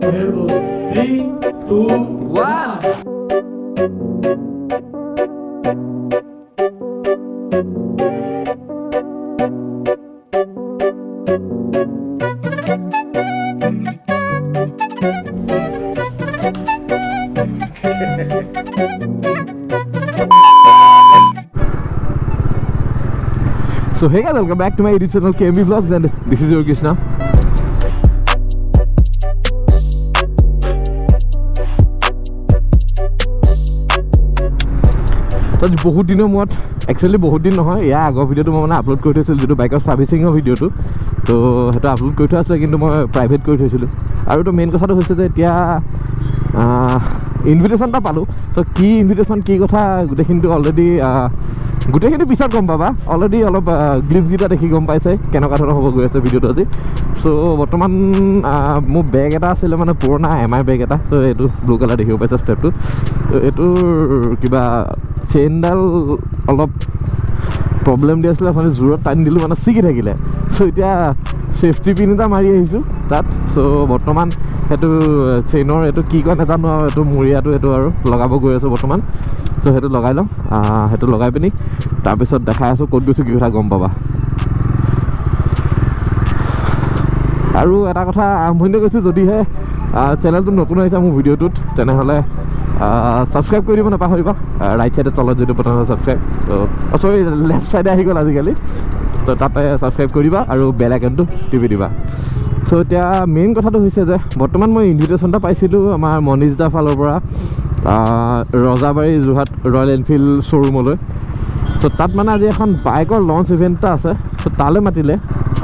3, 2, 1. So hey guys, welcome back to my YouTube channel KMB Vlogs, and this is your Krishna. So বহুত দিনৰ মূৰত actually বহুত দিন নহয়, ইয়াৰ আগৰ ভিডিঅ'টো মই মানে আপলোড কৰি থৈছিলোঁ, যিটো বাইকৰ ছাৰ্ভিচিঙৰ ভিডিঅ'টো। তো সেইটো আপলোড কৰি থোৱা আছিলে, কিন্তু মই প্ৰাইভেট কৰি থৈছিলোঁ। আৰু তো মেইন কথাটো হৈছে যে এতিয়া ইনভিটেশ্যন এটা পালোঁ। তো কি ইনভিটেশ্যন, কি কথা, গোটেইখিনিটো অলৰেডি গোটেইখিনি পিছত গম পাবা। অলৰেডি অলপ গ্লিপছকেইটা দেখি গম পাইছে কেনেকুৱা ধৰণৰ হ'ব গৈ আছে ভিডিঅ'টো আজি। চ' বৰ্তমান মোৰ বেগ এটা আছিলে, মানে পুৰণা MI বেগ এটা। ত' এইটো ব্লু কালাৰ দেখিব পাইছে ষ্টেপটো। ত' এইটোৰ কিবা চেইনডাল অলপ প্ৰব্লেম দি আছিলে, মানে জোৰত টানি দিলোঁ, মানে ছিগি থাকিলে। চ' এতিয়া চেফটি পিন এটা মাৰি আহিছোঁ তাত। চ' বৰ্তমান সেইটো চেইনৰ এইটো কি কয় নাজানো, আৰু এইটো মৰিয়াটো এইটো আৰু লগাব গৈ আছোঁ বৰ্তমান। চ' সেইটো লগাই লওঁ, সেইটো লগাই পিনি তাৰপিছত দেখাই আছোঁ ক'ত গৈছোঁ, কি কথা গম পাবা। আৰু এটা কথা আৰম্ভণি কৰিছোঁ, যদিহে চেনেলটো নতুন আহিছে মোৰ ভিডিঅ'টোত, তেনেহ'লে ছাবস্ক্ৰাইব কৰি দিব নাপাহৰিবা। ৰাইট ছাইডে তলত যিটো বটন আছে ছাবস্ক্ৰাইব, ত' চৰি লেফ্ট ছাইডে আহি গ'ল আজিকালি। ত' তাতে ছাবস্ক্ৰাইব কৰি দিবা আৰু বেল আইকনটো টিপি দিবা। চ' এতিয়া মেইন কথাটো হৈছে যে বৰ্তমান মই ইনভিটেশ্যন এটা পাইছিলোঁ আমাৰ মনীষ দাৰ ফালৰ পৰা, ৰজাবাৰী যোৰহাট ৰয়েল এনফিল্ড শ্ব'ৰুমলৈ। ত' তাত মানে আজি এখন বাইকৰ লঞ্চ ইভেণ্ট এটা আছে। ত' তালৈ মাতিলে,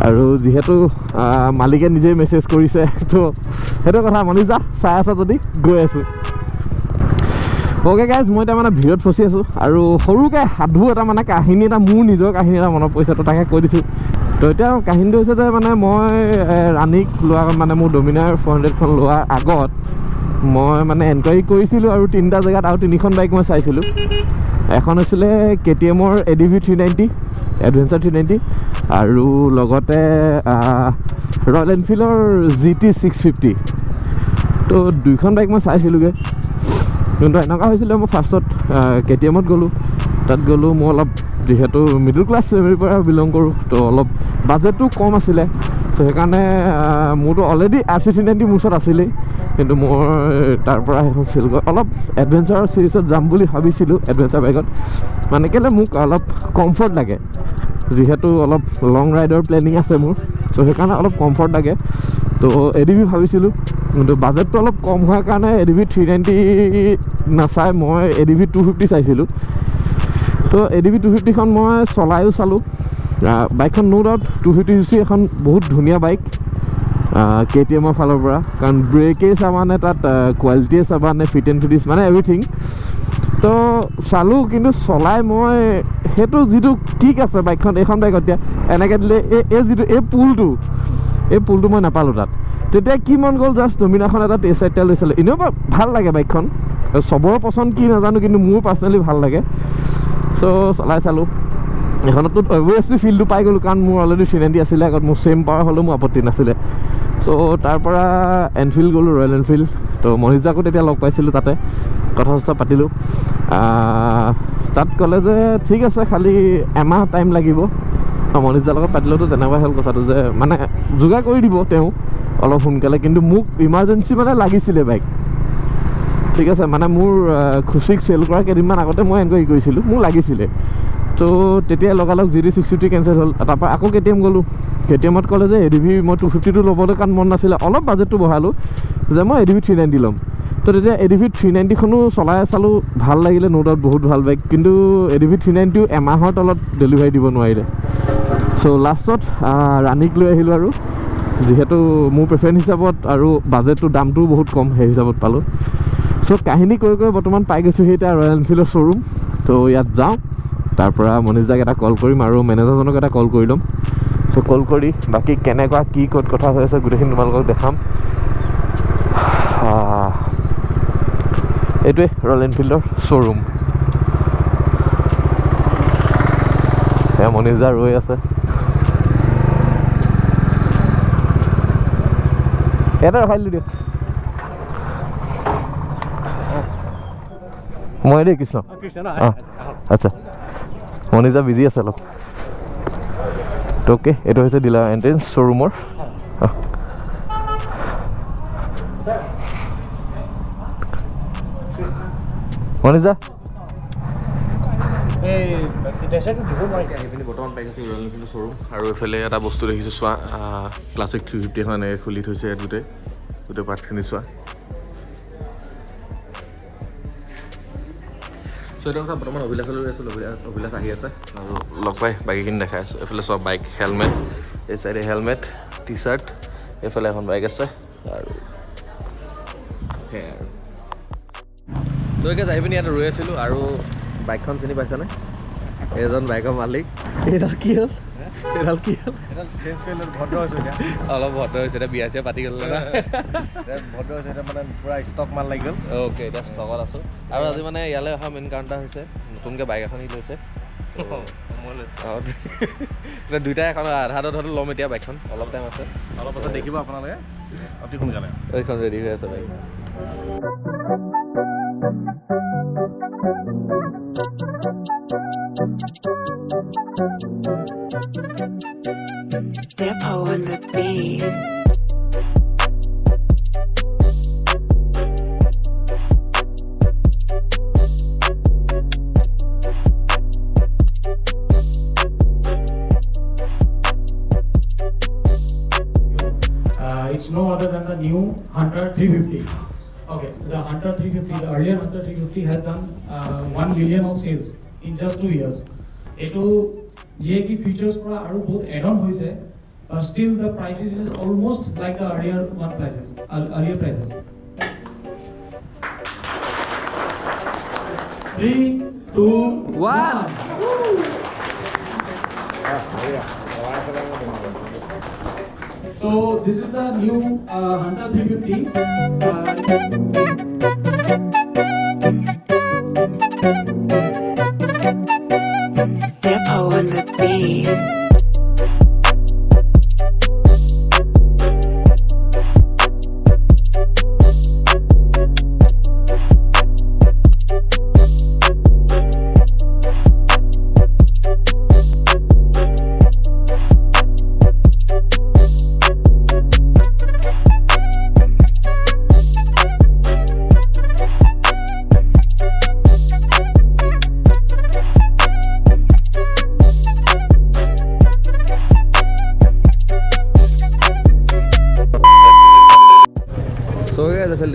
আৰু যিহেতু মালিকে নিজেই মেছেজ কৰিছে, ত' সেইটো কথা মনীষ দা চাই আছা যদি গৈ আছোঁ। অ'কে গাইজ, মই এতিয়া মানে ভিৰত ফচি আছোঁ, আৰু সৰুকৈ সাধু এটা মানে কাহিনী এটা, মোৰ নিজৰ কাহিনী এটা মনত পৰিছে, তো তাকে কৈ দিছোঁ। তো এতিয়া কাহিনীটো হৈছে যে মানে মই ৰাণীক লোৱা, মানে মোৰ ডমিনাৰ 400খন লোৱাৰ আগত মই মানে এনকুৱাৰী কৰিছিলোঁ, আৰু 3টা জেগাত আৰু 3খন বাইক মই চাইছিলোঁ। এখন হৈছিলে KTMৰ ADV 390 এডভেঞ্চাৰ 390, আৰু লগতে ৰয়েল এনফিল্ডৰ GT 650। তো 2খন বাইক মই চাইছিলোঁগৈ, কিন্তু এনেকুৱা হৈছিলে মই ফাৰ্ষ্টত KTMত গ'লোঁ। তাত গ'লোঁ, মই অলপ যিহেতু মিডল ক্লাছ ফেমিলিৰ পৰা বিলং কৰোঁ, তো অলপ বাজেটটো কম আছিলে। ত' সেইকাৰণে মোৰতো অলৰেডি RC 390 মোৰ ওচৰত আছিলেই, কিন্তু মই তাৰ পৰা সেইখন চেল কৰি অলপ এডভেঞ্চাৰ চিৰিজত যাম বুলি ভাবিছিলোঁ। এডভেঞ্চাৰ বাইকত মানে কেলৈ মোক অলপ কমফৰ্ট লাগে, যিহেতু অলপ লং ৰাইডৰ প্লেনিং আছে মোৰ। চ' সেইকাৰণে অলপ কমফৰ্ট লাগে। তো ADV ভাবিছিলোঁ, কিন্তু বাজেটটো অলপ কম হোৱাৰ কাৰণে ADV 390 নাচাই মই ADV 250 চাইছিলোঁ। তো ADV 250খন মই চলায়ো চালোঁ। বাইকখন ন' ডাউট 250cc এখন বহুত ধুনীয়া বাইক KTMৰ ফালৰ পৰা, কাৰণ ব্ৰেকেই চাবানে, তাত কোৱালিটিয়ে চাবানে, ফিট এণ্ড ফিনিছ মানে এভৰিথিং। তো চালোঁ, কিন্তু চলাই মই সেইটো যিটো কিক আছে বাইকখন, এইখন বাইকত এতিয়া এনেকৈ দিলে এই যিটো এই পুলটো মই নাপালোঁ তাত। তেতিয়া কি মন গ'ল, জাষ্ট ডমিনাৰখন এটা টেষ্ট ৰাইড এটা লৈছিলোঁ। এনেও ভাল লাগে বাইকখন, চবৰে পচন্দ কি নাজানো, কিন্তু মোৰ পাৰ্চনেলি ভাল লাগে। চ' চলাই চালোঁ, এখনতো অভিয়াছলি ফিল্ডটো পাই গ'লোঁ, কাৰণ মোৰ অলৰেডি 390 আছিলে আগত, মোৰ ছেইম পাৱাৰ হ'লেও মোৰ আপত্তি নাছিলে। চ' তাৰ পৰা এনফিল্ড গ'লোঁ, ৰয়েল এনফিল্ড। তো মনীষ দাকো তেতিয়া লগ পাইছিলোঁ, তাতে কথা চথা পাতিলোঁ। তাত ক'লে যে ঠিক আছে, খালি এমাহ টাইম লাগিব। মনীষ দাৰ লগত পাতিলেওতো তেনেকুৱা হ'ল কথাটো, যে মানে যোগাৰ কৰি দিব তেওঁ অলপ সোনকালে, কিন্তু মোক ইমাৰ্জেঞ্চি মানে লাগিছিলে বাইক। ঠিক আছে, মানে মোৰ খুচিক চেল কৰা কেইদিনমান আগতে মই এনকুৱাৰী কৰিছিলোঁ, মোক লাগিছিলে। তো তেতিয়া লগালগ GT 650 কেঞ্চেল হ'ল। তাৰপৰা আকৌ KTM গ'লোঁ। KTMত ক'লে যে ADV মই 250টো ল'বলৈ কাৰণ মন নাছিলে, অলপ বাজেটটো বঢ়ালোঁ যে মই ADV 390 ল'ম। তো তেতিয়া ADV 390খনো চলাই চালোঁ, ভাল লাগিলে, ন' ডাউট বহুত ভাল বাইক, কিন্তু ADV 390ও এমাহৰ তলত ডেলিভাৰী দিব নোৱাৰিলে। চ' লাষ্টত ৰাণীক লৈ আহিলোঁ, আৰু যিহেতু মোৰ প্ৰেফাৰেঞ্চ হিচাপত আৰু বাজেটটো দামটোও বহুত কম, সেই হিচাপত পালোঁ। চ' কাহিনী কৈ বৰ্তমান পাই গৈছোঁ এতিয়া ৰয়েল এনফিল্ডৰ শ্ব'ৰুম। তো ইয়াত যাওঁ, তাৰ পৰা মনীষ দাক এটা কল কৰিম, আৰু মেনেজাৰজনক এটা কল কৰি ল'ম। চ' কল কৰি বাকী কেনেকুৱা কি ক'ত কথা হৈ আছে গোটেইখিনি তোমালোকক দেখাম। এইটোৱে ৰয়েল এনফিল্ডৰ শ্ব'ৰুম। এয়া মনীষ দা ৰৈ আছে। এটা ৰখাই দিলোঁ দিয়ক। মই দেই কৃষ্ণ অঁ আচ্ছা মনিজা বিজি আছে অলপ তো অ'কে এইটো হৈছে ডিলাৰ এণ্ট্ৰেঞ্চ শ্ব'ৰুমৰ মনিজা বৰ্তমান পাই গৈছে ৰয়েল এনফিল্ডৰ শ্ব'ৰুম আৰু এইফালে এটা বস্তু দেখিছোঁ চোৱা ক্লাছিক 350 এখন এনেকৈ খুলি থৈছে ইয়াত গোটেই পাৰ্টখিনি চোৱা চ' এইটো কথা বৰ্তমান অভিলাষলৈ আছোঁ অভিলাষ আহি আছে আৰু লগ পাই বাইকখিনি দেখাই আছোঁ এইফালে চোৱা বাইক হেলমেট এই চাইডে হেলমেট টি চাৰ্ট এইফালে এখন বাইক আছে আৰু সেয়াই আৰু ত' এতিয়া যাই পিনি ইয়াত ৰৈ আছিলোঁ আৰু বাইকখন চিনি পাইছানে এজন বাইকৰ মালিক এইডাল কি হ'ল অলপ ভদ্ৰ হৈছে এতিয়া বিয়া চিয়া পাতি গ'ল ভদ্ৰ হৈছে এতিয়া মানে পূৰা ষ্টক মাল লাগি গ'ল অ'কে এতিয়া ষ্টকত আছোঁ আৰু আজি মানে ইয়ালৈ অহা মেইন কাৰণ এটা হৈছে নতুনকৈ বাইক এখন লৈছে দুইটাই এখন আধা ধৰটো ল'ম এতিয়া বাইকখন অলপ টাইম আছে অলপ পাছত দেখিব আপোনালোকে অতি সোনকালে এইখন ৰেডি হৈ আছে bike Depot on the beat. It's no other than the new Hunter 350. Okay, the Hunter 350, the earlier Hunter 350 has done 1 million of sales in just 2 years. Eto je ki features pura aru bahut add on hoise, but still the prices is almost like the earlier prices. 3, 2, 1. So this is the new Hunter 350. Depot on the beat.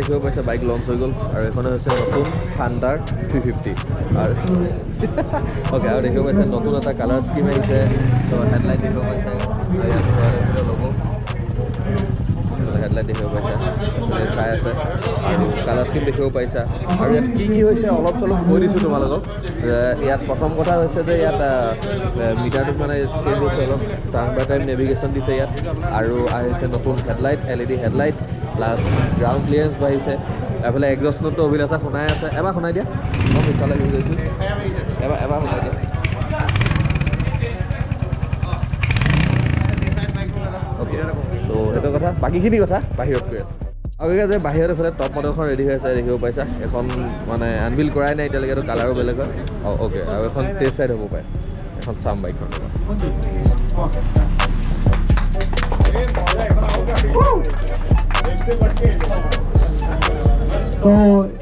দেখিব পাইছে bike launch হৈ গ'ল আৰু এখন হৈছে নতুন Hunter 350 আৰু okay আৰু দেখিব পাইছে নতুন এটা কালাৰ স্কিম আহিছে তো হেডলাইট দেখিব পাইছে ল'ব হেডলাইট দেখিব পাইছা চাই আছে আৰু কালাৰ স্কিম দেখিব পাইছা আৰু ইয়াত কি হৈছে অলপ চলপ কৈ দিছোঁ তোমালোকক ইয়াত প্ৰথম কথা হৈছে যে ইয়াত মিটাৰটোত মানে চেঞ্জ হৈছে অলপ টাইম বাই টাইম নেভিগেশ্যন দিছে ইয়াত আৰু আহিছে নতুন headlight LED headlight plus ground clearance বাঢ়িছে এফালে এক্সষ্ট নোটটো অভিলাষা শুনাই আছে এবাৰ শুনাই দিয়া মই পিছলৈ ঘূৰি গৈছোঁ এবাৰ শুনাই দিয়া অ'কে ত' সেইটো কথা বাকীখিনি কথা বাহিৰত কৈ আছে আৰু যে বাহিৰত এইফালে টপ মডেলখন ৰেডি হৈ আছে দেখিব পাইছা এখন মানে আনবিল কৰাই নাই এতিয়ালৈকেতো কালাৰো বেলেগ হয় অ'কে আৰু এখন টেষ্ট ৰাইড হ'ব পাৰে এখন চাম বাইকখন So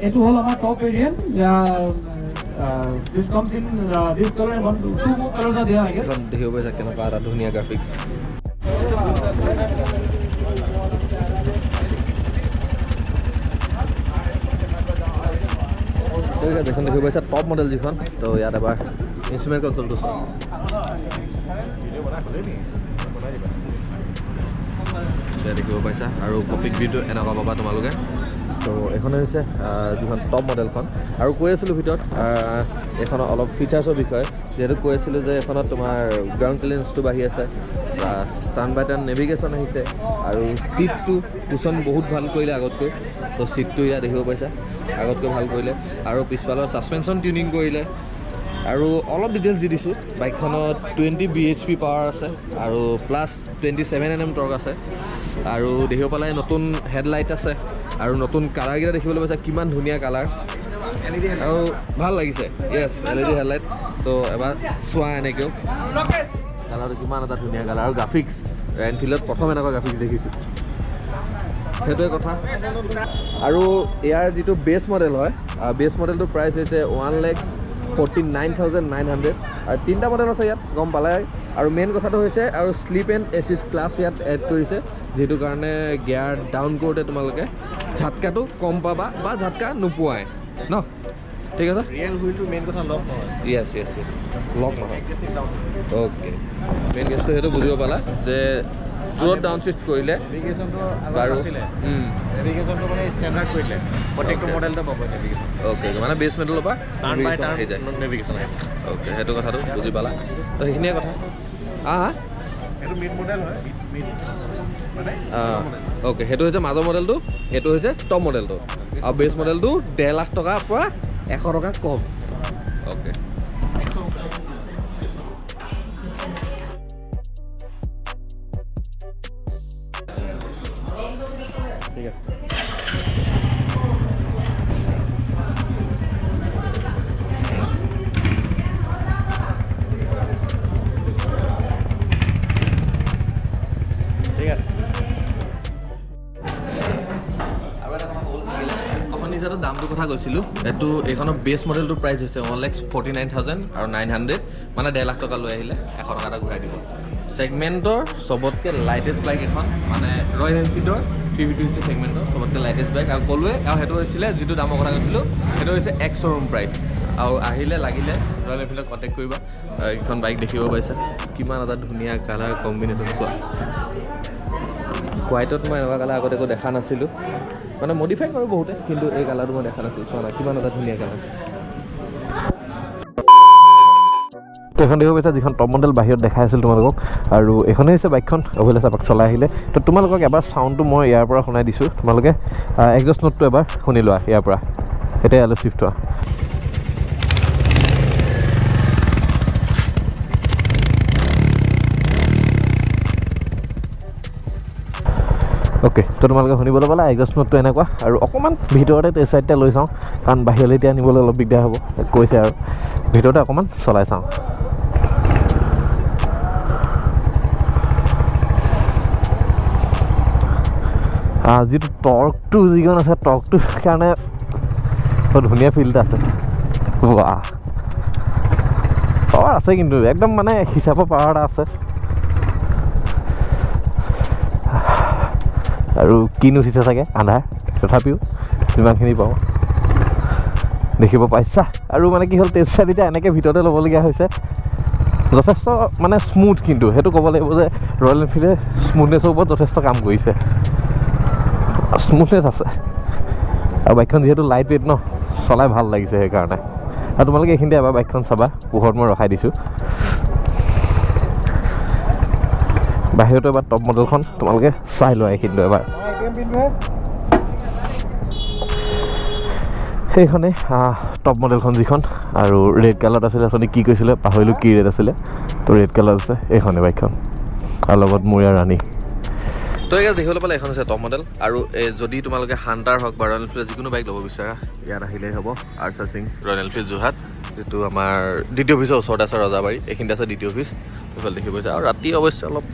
it will our top variant. This comes in this color and 2 more colors are there, I guess. দেখিব পাইছা কেনেকুৱা এটা ধুনীয়া গ্ৰাফিক্স দেখোন দেখিব পাইছা টপ মডেল যিখন তো ইয়াত এবাৰ ইনষ্ট্ৰুমেণ্ট কনচোলটো দেখিব পাইছা আৰু কপিক ভিউটো এনেকুৱা পাবা তোমালোকে তো এইখন হৈছে যিখন টপ মডেলখন আৰু কৈ আছিলোঁ ভিতৰত এইখনৰ অলপ ফিচাৰ্ছৰ বিষয়ে যিহেতু কৈ আছিলোঁ যে এইখনত তোমাৰ গ্ৰাউণ্ড ক্লিয়াৰেঞ্চটো বাঢ়ি আছে টাৰ্ণ বাই টাৰ্ণ নেভিগেশ্যন আহিছে আৰু ছিটটো কুচন বহুত ভাল কৰিলে আগতকৈ তো ছিটটো ইয়াত দেখিব পাইছা আগতকৈ ভাল কৰিলে আৰু পিছফালৰ ছাছপেনশ্যন টিউনিং কৰিলে আৰু অলপ ডিটেইলছ দি দিছোঁ বাইকখনত 20 bhp পাৱাৰ আছে আৰু প্লাছ 27 Nm টৰ্ক আছে আৰু দেখিব পালে নতুন হেডলাইট আছে আৰু নতুন কালাৰকেইটা দেখিবলৈ পাইছা কিমান ধুনীয়া কালাৰ আৰু ভাল লাগিছে য়েছ LED হেডলাইট তো এবাৰ চোৱা এনেকৈও কালাৰটো কিমান এটা ধুনীয়া কালাৰ আৰু গ্ৰাফিক্স এনফিল্ডত প্ৰথম এনেকুৱা গ্ৰাফিক্স দেখিছোঁ সেইটোৱে কথা আৰু ইয়াৰ যিটো বেছ মডেল হয় বেছ মডেলটোৰ প্ৰাইচ হৈছে 1,49,900 আৰু 3টা মডেল আছে ইয়াত গম পালে আৰু মেইন কথাটো হৈছে আৰু স্লিপ এণ্ড এচিছ ক্লাছ ইয়াত এড কৰিছে যিটো কাৰণে গিয়াৰ ডাউন কৰোঁতে তোমালোকে ঝাটকাটো কম পাবা বা ঝাটকা নোপোৱাই ন ঠিক আছে ৰিয়েল হুইলটো মেইন কথা লক নহয় য়েছ য়েছ য়েছ লক নহয় অ'কে মেইন কেছটো সেইটো বুজিব পালা যে জোৰত ডাউন চিফ্ট কৰিলে নেভিগেশ্যনটো বাৰু আছিলে নেভিগেশ্যনটো মানে ষ্টেণ্ডাৰ্ড কৰিলে প্ৰত্যেকটো মডেলতে পাব নেভিগেশ্যন অ'কে মানে বেছ মডেলৰ পৰা টাৰ্ণ বাই টাৰ্ণ নেভিগেশ্যন আহিব অ'কে সেইটো কথাটো বুজি পালা তো সেইখিনিয়ে কথা হা এইটো মিড মডেল হয় মিড মানে অ'কে সেইটো হৈছে মাজৰ মডেলটো এইটো হৈছে টপ মডেলটো আৰু বেছ মডেলটো 1.5 লাখ টকাৰ পৰা 100 টকা কম অ'কে ঠিক আছে ঠিক আছে যিহেতু দামটোৰ কথা কৈছিলোঁ এইখনৰ বেছ মডেলটোৰ প্ৰাইচ হৈছে 1,49,900 মানে 1.5 লাখ টকা লৈ আহিলে 100 টকা এটা ঘূৰাই দিব ছেগমেণ্টৰ চবতকৈ লাইটেষ্ট বাইক এখন মানে ৰয়েল এনফিল্ডৰ 350 ছেগমেণ্টৰ চবতকৈ লাইটেষ্ট বাইক আৰু ক'লোৱে আৰু সেইটো হৈছিলে যিটো দামৰ কথা কৈছিলোঁ সেইটো হৈছে এক্স শ্ব'ৰুম প্ৰাইচ আৰু আহিলে লাগিলে ৰয়েল এনফিল্ডক কণ্টেক্ট কৰিবা এইখন বাইক দেখিব পাইছা কিমান এটা ধুনীয়া কালাৰ কম্বিনেশ্যন চোৱা হোৱাইটত মই এনেকুৱা কালাৰ আগতে একো দেখা নাছিলোঁ মানে মডিফাই কৰোঁ বহুতে কিন্তু এই কালাৰটো মই দেখা নাছিলোঁ চোৱা না কিমান এটা ধুনীয়া কালাৰ তো এখন দেখিব পাইছা যিখন টপ মডেল বাহিৰত দেখাই আছিল তোমালোকক আৰু এইখনেই হৈছে বাইকখন অভিলাষ এপাক চলাই আহিলে তো তোমালোকক এবাৰ চাউণ্ডটো মই ইয়াৰ পৰা শুনাই দিছোঁ তোমালোকে এক্সজষ্ট নোটটো এবাৰ শুনি লোৱা ইয়াৰ পৰা এতিয়া ইয়ালৈ চিফ্ট হোৱা অ'কে তো তোমালোকে শুনিবলৈ পালা এক্সজষ্ট নোটটো এনেকুৱা আৰু অকণমান ভিতৰতে টেষ্ট চাইডটা লৈ চাওঁ কাৰণ বাহিৰলৈ এতিয়া আনিবলৈ অলপ দিগদাৰ হ'ব কৈছে আৰু ভিতৰতে অকণমান চলাই চাওঁ যিটো টৰ্কটো যিখন আছে টৰ্কটোৰ কাৰণে বৰ ধুনীয়া ফিল্ড আছে বাহ পাৱাৰ আছে কিন্তু একদম মানে হিচাপৰ পাৱাৰ এটা আছে আৰু কিনো উঠিছে চাগে আন্ধাৰ তথাপিও যিমানখিনি পাওঁ দেখিব পাইছা আৰু মানে কি হ'ল টেষ্ট চাইড এতিয়া এনেকৈ ভিতৰতে ল'বলগীয়া হৈছে যথেষ্ট মানে স্মুথ কিন্তু সেইটো ক'ব লাগিব যে ৰয়েল এনফিল্ডে স্মুথনেছৰ ওপৰত যথেষ্ট কাম কৰিছে স্মুথনেছ আছে আৰু বাইকখন যিহেতু লাইট ৱেইট ন চলাই ভাল লাগিছে সেইকাৰণে আৰু তোমালোকে এইখিনিতে এবাৰ বাইকখন চাবা পোহৰত মই ৰখাই দিছোঁ বাহিৰতো এবাৰ টপ মডেলখন তোমালোকে চাই লোৱা এইখিনিতো এবাৰ সেইখনেই টপ মডেলখন যিখন আৰু ৰেড কালাৰত আছিলে অথনি কি কৈছিলে পাহৰিলোঁ কি ৰেড আছিলে তো ৰেড কালাৰ আছে এইখনেই বাইকখন আৰু লগত মোৰ ইয়াৰ ৰাণী তো এই দেখিবলৈ পালে এখন আছে টপ মডেল আৰু যদি তোমালোকে হাণ্টাৰ হওক বা ৰয়েল এনফিল্ডৰ যিকোনো বাইক ল'ব বিচাৰা ইয়াত আহিলেই হ'ব archer Singh royal Enfield Jorhat যিটো আমাৰ দ্বিতীয় অফিচৰ ওচৰত আছে ৰজাবাৰী এইখিনিতে আছে দ্বিতীয় অফিচ সেইফালে দেখি পাইছা আৰু ৰাতি অৱশ্যে অলপ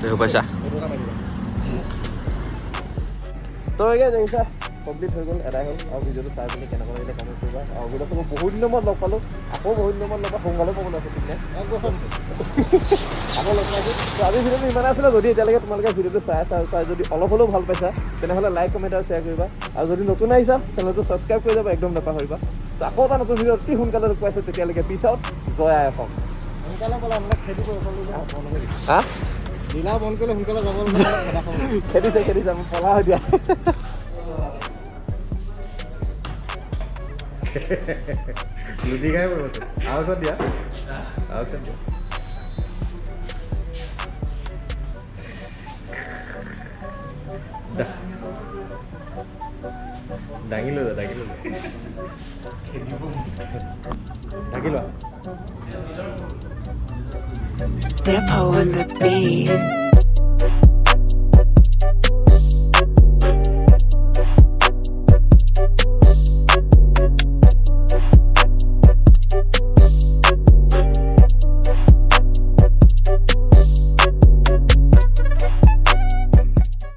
দেখি পাইছা তো দেখিছা কমপ্লিট হৈ গ'ল এদাই হ'ল আৰু ভিডিঅ'টো চাই পিনি কেনেকুৱা লাগিলে কমেণ্ট কৰিবা আৰু ভিডিঅ'টো মই বহুত দিনৰ মূৰত লগ পালোঁ আকৌ বহুত দিনৰ মূৰত লগ পাই সোনকালে ক'বলৈ আছে ঠিক নাই আকৌ লগ পাইছোঁ তো আজি ভিডিঅ'টো ইমানে আছিলে যদি এতিয়ালৈকে তোমালোকে ভিডিঅ'টো চাই যদি অলপ হ'লেও ভাল পাইছা তেনেহ'লে লাইক কমেণ্ট আৰু শ্বেয়াৰ কৰিবা আৰু যদি নতুন আহিছা চেনেলটো ছাবস্ক্ৰাইব কৰি যাবা একদম নাপাহৰিবা তো আকৌ এটা নতুন ভিডিঅ' অতি সোনকালে লগ পাইছোঁ তেতিয়ালৈকে পিছ আউট জয় আই অসম সোনকালে বোলে আপোনাক খেতি কৰিব হা জিলা বন্ধ কৰিলে সোনকালে যাব খেদিছে মই পলা হৈ দিয়া লুটি খাই পৰিব আৰু ওচৰত দিয়া দাঙি লৈ ঢাকি লোৱা Depot on the beat.